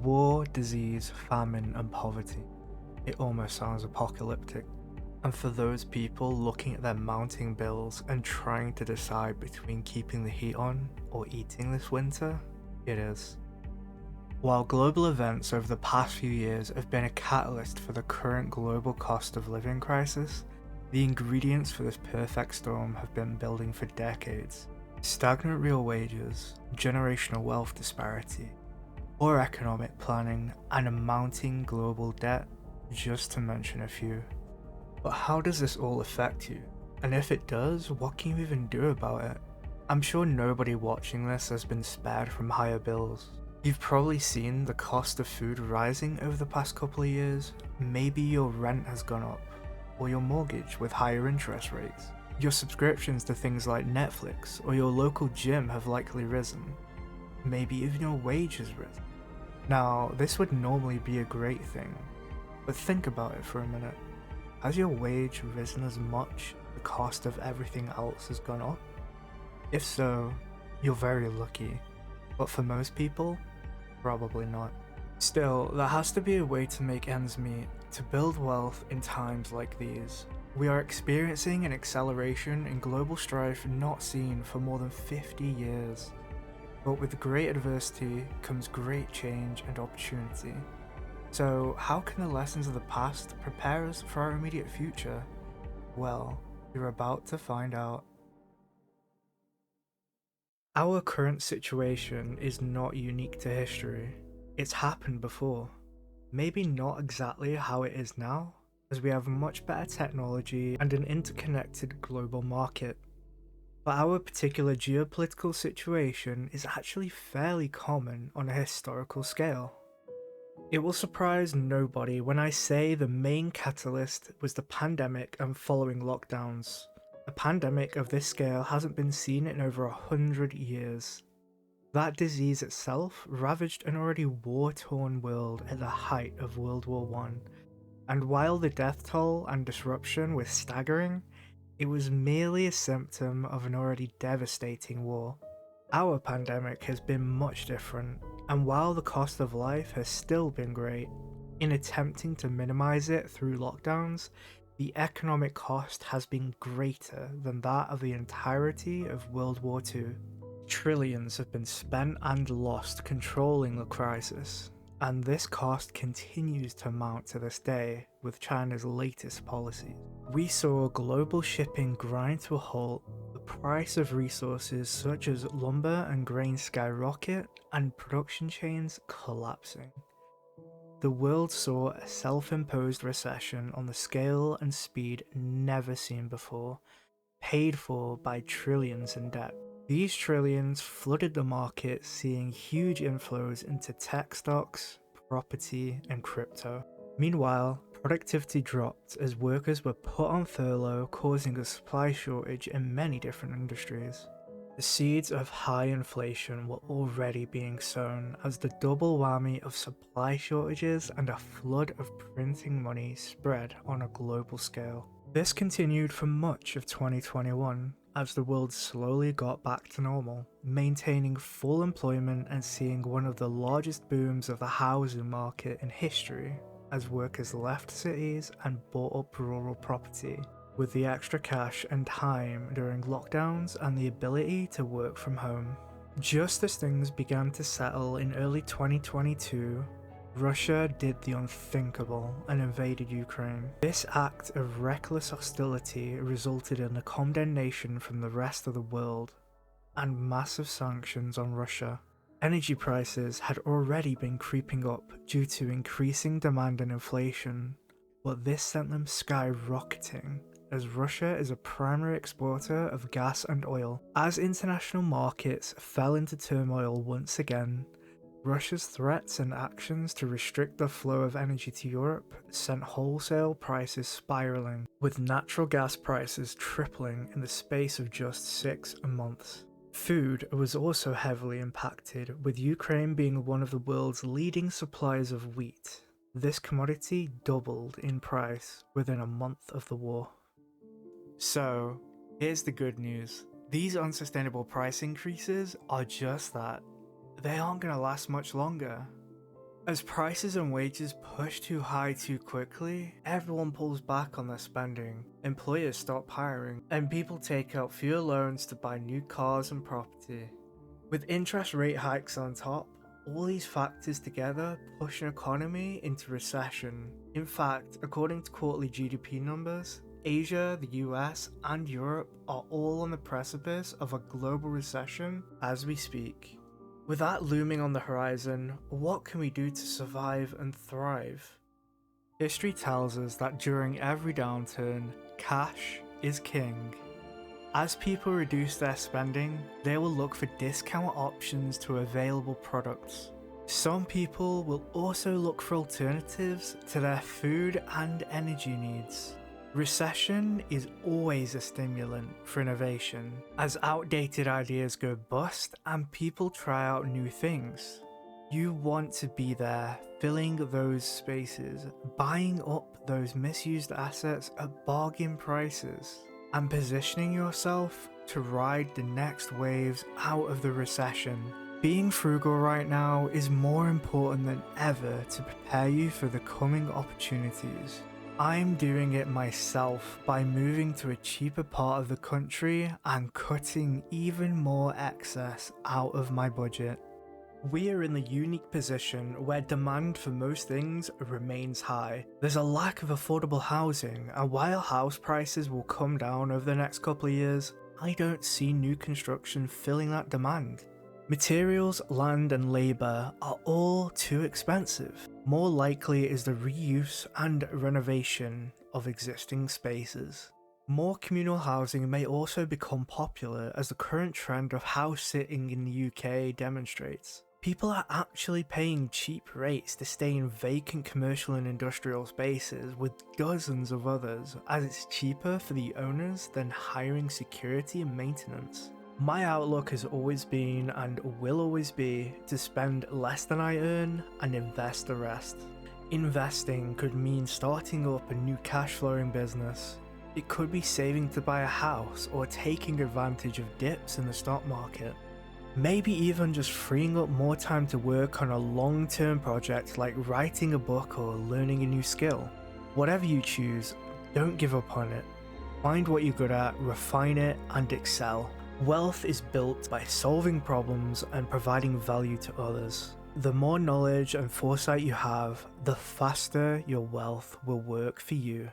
War, disease, famine, and poverty. It almost sounds apocalyptic. And for those people looking at their mounting bills and trying to decide between keeping the heat on or eating this winter, it is. While global events over the past few years have been a catalyst for the current global cost of living crisis, the ingredients for this perfect storm have been building for decades. Stagnant real wages, generational wealth disparity, poor economic planning, and a mounting global debt, just to mention a few. But how does this all affect you? And if it does, what can you even do about it? I'm sure nobody watching this has been spared from higher bills. You've probably seen the cost of food rising over the past couple of years. Maybe your rent has gone up, or your mortgage with higher interest rates. Your subscriptions to things like Netflix or your local gym have likely risen. Maybe even your wage has risen. Now, this would normally be a great thing, but think about it for a minute. Has your wage risen as much as the cost of everything else has gone up? If so, you're very lucky, but for most people, probably not. Still, there has to be a way to make ends meet, to build wealth in times like these. We are experiencing an acceleration in global strife not seen for more than 50 years. But with great adversity comes great change and opportunity. So how can the lessons of the past prepare us for our immediate future? Well, you're about to find out. Our current situation is not unique to history. It's happened before. Maybe not exactly how it is now, as we have much better technology and an interconnected global market. But our particular geopolitical situation is actually fairly common on a historical scale. It will surprise nobody when I say the main catalyst was the pandemic and following lockdowns. A pandemic of this scale hasn't been seen in over 100 years. That disease itself ravaged an already war-torn world at the height of World War I, and while the death toll and disruption was staggering, it was merely a symptom of an already devastating war. Our pandemic has been much different, and while the cost of life has still been great, in attempting to minimize it through lockdowns, the economic cost has been greater than that of the entirety of World War II. Trillions have been spent and lost controlling the crisis, and this cost continues to mount to this day with China's latest policies. We saw global shipping grind to a halt, the price of resources such as lumber and grain skyrocket, and production chains collapsing. The world saw a self-imposed recession on the scale and speed never seen before, paid for by trillions in debt. These trillions flooded the market, seeing huge inflows into tech stocks, property, and crypto. Meanwhile, productivity dropped as workers were put on furlough, causing a supply shortage in many different industries. The seeds of high inflation were already being sown as the double whammy of supply shortages and a flood of printing money spread on a global scale. This continued for much of 2021 as the world slowly got back to normal, maintaining full employment and seeing one of the largest booms of the housing market in history as workers left cities and bought up rural property, with the extra cash and time during lockdowns and the ability to work from home. Just as things began to settle in early 2022, Russia did the unthinkable and invaded Ukraine. This act of reckless hostility resulted in a condemnation from the rest of the world and massive sanctions on Russia. Energy prices had already been creeping up due to increasing demand and inflation, but this sent them skyrocketing as Russia is a primary exporter of gas and oil. As international markets fell into turmoil once again, Russia's threats and actions to restrict the flow of energy to Europe sent wholesale prices spiraling, with natural gas prices tripling in the space of just 6 months. Food was also heavily impacted, with Ukraine being one of the world's leading suppliers of wheat. This commodity doubled in price within a month of the war. So, here's the good news. These unsustainable price increases are just that. They aren't going to last much longer. As prices and wages push too high too quickly, everyone pulls back on their spending, employers stop hiring, and people take out fewer loans to buy new cars and property. With interest rate hikes on top, all these factors together push an economy into recession. In fact, according to quarterly GDP numbers, Asia, the US, and Europe are all on the precipice of a global recession as we speak. With that looming on the horizon, what can we do to survive and thrive? History tells us that during every downturn, cash is king. As people reduce their spending, they will look for discount options to available products. Some people will also look for alternatives to their food and energy needs. Recession is always a stimulant for innovation, as outdated ideas go bust and people try out new things. You want to be there, filling those spaces, buying up those misused assets at bargain prices, and positioning yourself to ride the next waves out of the recession. Being frugal right now is more important than ever to prepare you for the coming opportunities. I'm doing it myself by moving to a cheaper part of the country and cutting even more excess out of my budget. We are in the unique position where demand for most things remains high. There's a lack of affordable housing, and while house prices will come down over the next couple of years, I don't see new construction filling that demand. Materials, land, and labour are all too expensive. More likely is the reuse and renovation of existing spaces. More communal housing may also become popular, as the current trend of house sitting in the UK demonstrates. People are actually paying cheap rates to stay in vacant commercial and industrial spaces with dozens of others, as it's cheaper for the owners than hiring security and maintenance. My outlook has always been, and will always be, to spend less than I earn and invest the rest. Investing could mean starting up a new cash flowing business. It could be saving to buy a house or taking advantage of dips in the stock market. Maybe even just freeing up more time to work on a long-term project like writing a book or learning a new skill. Whatever you choose, don't give up on it. Find what you're good at, refine it, and excel. Wealth is built by solving problems and providing value to others. The more knowledge and foresight you have, the faster your wealth will work for you.